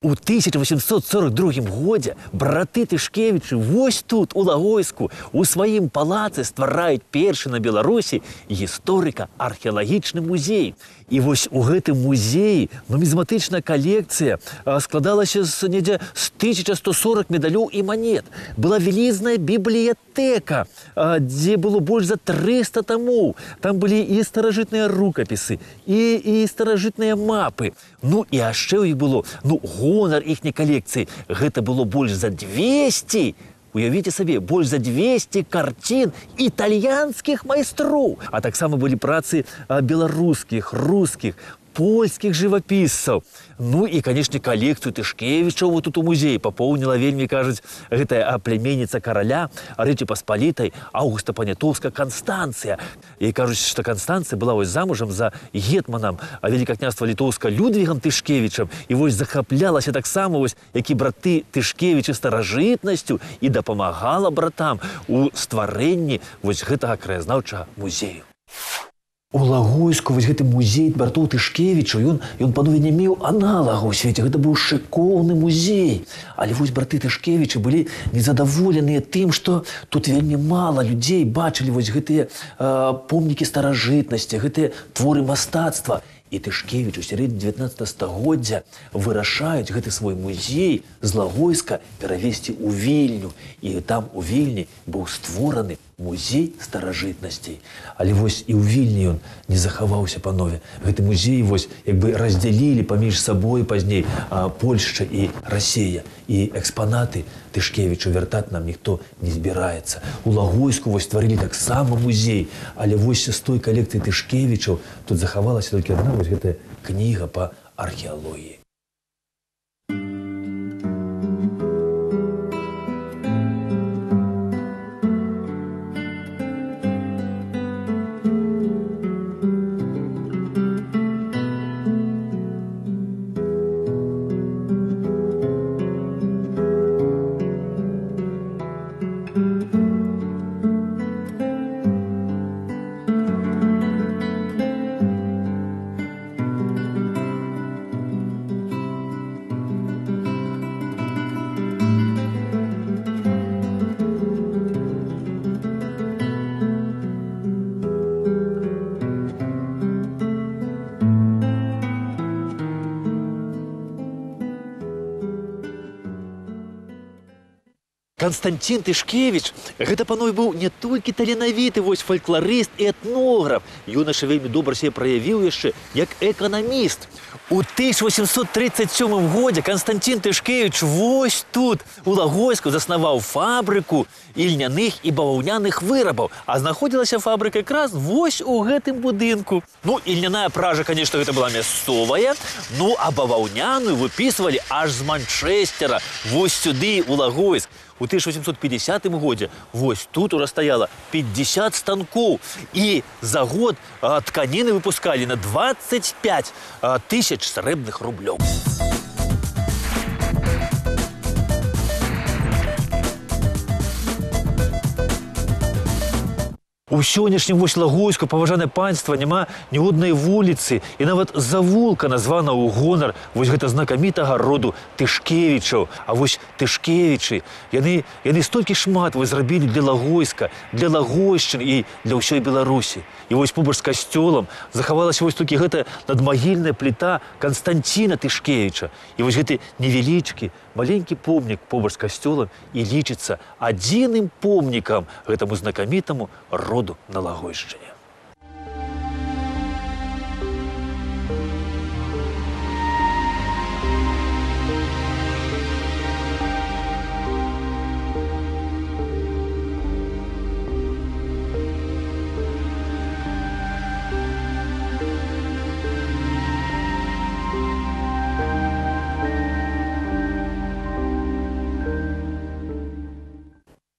У 1842 годзе браты Тышкевічы вось тут, у Лагойску, у сваім палацы ствараюць першы на Беларусі гісторыка-археалагічны музей. І вось у гэтым музеі нумізматычная калекцыя складалася недзе з 1140 медалёў і манет. Была вялізная бібліятэка, дзе было больш за 300 томоў. Там былі і старажытныя рукапісы, і старажытныя мапы. Ну і яшчэ ў іх было, гонар іхняй калекцыі. Гэта было больш за 200, уявіце сабе, больш за 200 карцін італьянскіх майстроў. А таксама былі працы беларускіх, рускіх, польскіх жывапісцаў. Ну і, канешне, калекцыю Тышкевічаў вот тут у музеі папоўніла вельмі, кажуць, гэтая пляменніца караля Рэчы Паспалітай Аўгуста Панятоўска Канстанцыя. І кажуць, што Канстанцыя была вось замужам за гетманам Великакняства Літоўска Людвігам Тышкевічам. І вось захаплялася таксама вось, які браты Тышкевічы старажытнасцю і дапамагала братам у стварэнні вось гэтага краязнаўчага музею. У Лагойску вось гэты музей братоў Тышкевічаў, ён панове не меў аналагаў у свеце. Гэта быў шыкоўны музей. Але вось браты Тышкевічы былі незадаволеныя тым, што тут вельмі мала людзей бачылі вось гэтыя помнікі старажытнасці, гэтыя творы мастацтва. І Тышкевіч у сярэдзіне 19 стагоддзя вырашаюць гэты свой музей з Лагойска перавесці ў Вільню. І там у Вільні быў створаны музей старажытнасцей. Але вось і ў Вільні ён не захаваўся, панове. Гэты музей вось як бы раздзялілі паміж сабой пазней Польшча і Расія. І экспанаты Тышкевічу вяртаць нам ніхто не збіраецца. У Лагойску вось стварылі таксама музей, але вось з той калекцыі Тышкевічаў тут захавалася толькі адна вось гэтая кніга па археалогіі. Константин Тышкевич, гэта, панове, быў не толькі таленавіты вось фальклорыст і этнограф. Юнаша вельмі добра себе праявіў яшчэ як эканаміст. У 1837 годзе Константин Тышкевич вось тут, у Лагойску, заснаваў фабрыку ільняных і баваўняных вырабаў. А знаходзілася фабрыка якраз вось у гэтым будынку. Ну, ільняная пража, конечно, гэта была мясцовая, ну, а баваўняную выпісвалі аж з Манчэстэра, вось сюды, у Лагойск. У 1850 годзе вось тут уже стаяла 50 станкоў. І за год тканіны выпускалі на 25 тысяч срэбных рублёў. У сённяшнім вось Лагойску, паважанае панства, няма ні однай вуліцы, і нават завулка названа ў гонар вось гэта знакамітага роду Тышкевічаў. А вось Тышкевічы, яны столькі шмат вось зрабілі для Лагойска, для Лагойшчыны і для ўсёй Беларусі. І вось побач з касцёлам захавалася вось толькі гэта надмагільная пліта Константина Тышкевіча. І вось гэты невялічкі, маленькі помнік побач з касцёлам і лічыцца адзіным помнікам гэтаму знакамітаму роду на Лагойшчыне.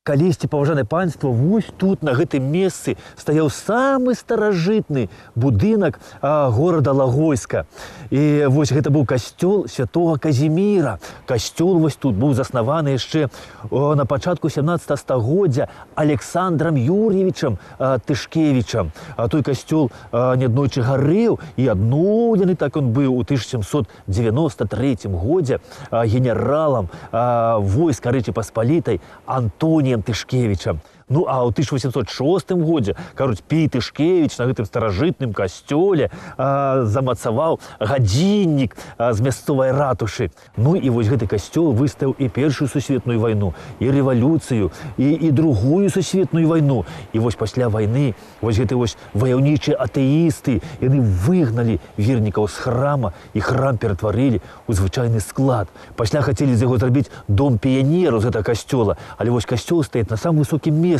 Калісьці, паважанае панство, вось тут, на гэтым месцы, стаяў самы старажытны будынак горада Лагойска. І вось гэта быў касцёл святога Казіміра. Касцёл вось тут быў заснаваны яшчэ на пачатку 17 стагоддзя Александрам Юр'евічам Тышкевічам. Той касцёл неаднойчы гарэў і адноўлены, так он быў у 1793 годзе генералам войска Рэчы Паспалітай Антоніем Тышкевічам. Ну, а ў 1806 годзе, кажуць, Пій Тышкевіч на гэтым старажытным касцёле замацаваў гадзіннік з мясцовай ратушы. Ну, і вось гэты касцёл выстаяў і Першую сусветную вайну, і рэвалюцыю, і Другую сусветную вайну. І вось пасля вайны вось гэты вось ваяўнічыя атэісты, яны выгналі вернікаў з храма, і храм ператварылі ў звычайны склад. Пасля хацелі з яго зрабіць дом піянеру з гэтага касцёла, але вось касцёл стаіць на самым высокім месцы,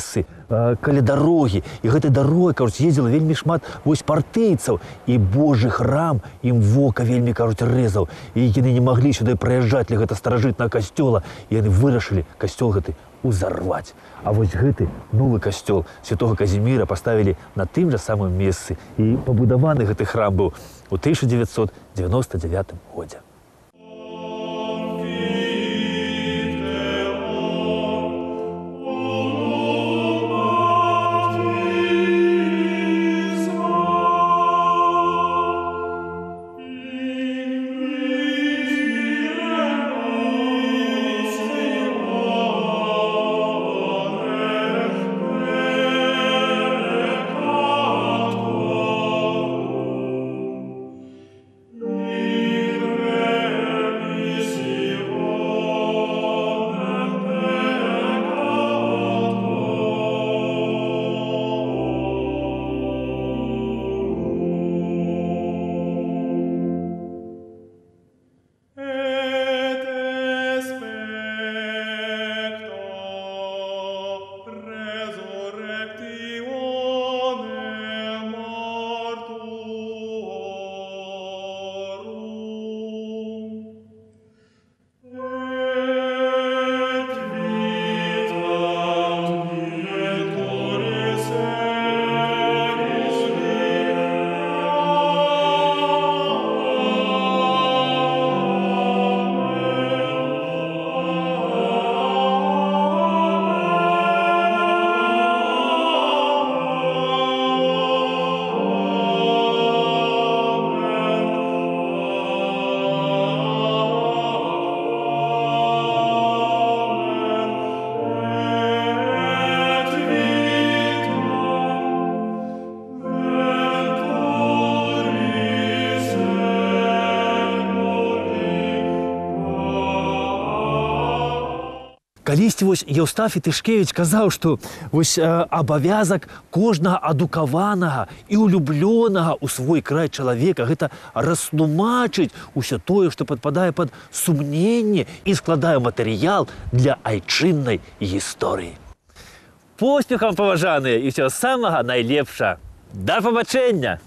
каля дарогі. І гэтай дарогай, кажуць, ездзіла вельмі шмат вось партыйцаў. І Божы храм ім вока вельмі, кажуць, рэзаў. І яны не маглі сюды прыязджаць для гэта старажытнага касцёла. І яны вырашылі касцёл гэты узарваць. А вось гэты новы касцёл святога Казіміра паставілі на тым жа самым месцы. І пабудаваны гэты храм быў у 1999 годзе. Калісьці вось Еўстафій Тышкевіч казаў, што вось абавязак кожнага адукаванага і улюблёнага ў свой край чалавека гэта растлумачыць усё тое, што падпадае пад сумненне і складае матэрыял для айчыннай гісторыі. Поспехам, паважаныя, і ўсяго самага найлепшага. Да пабачэння!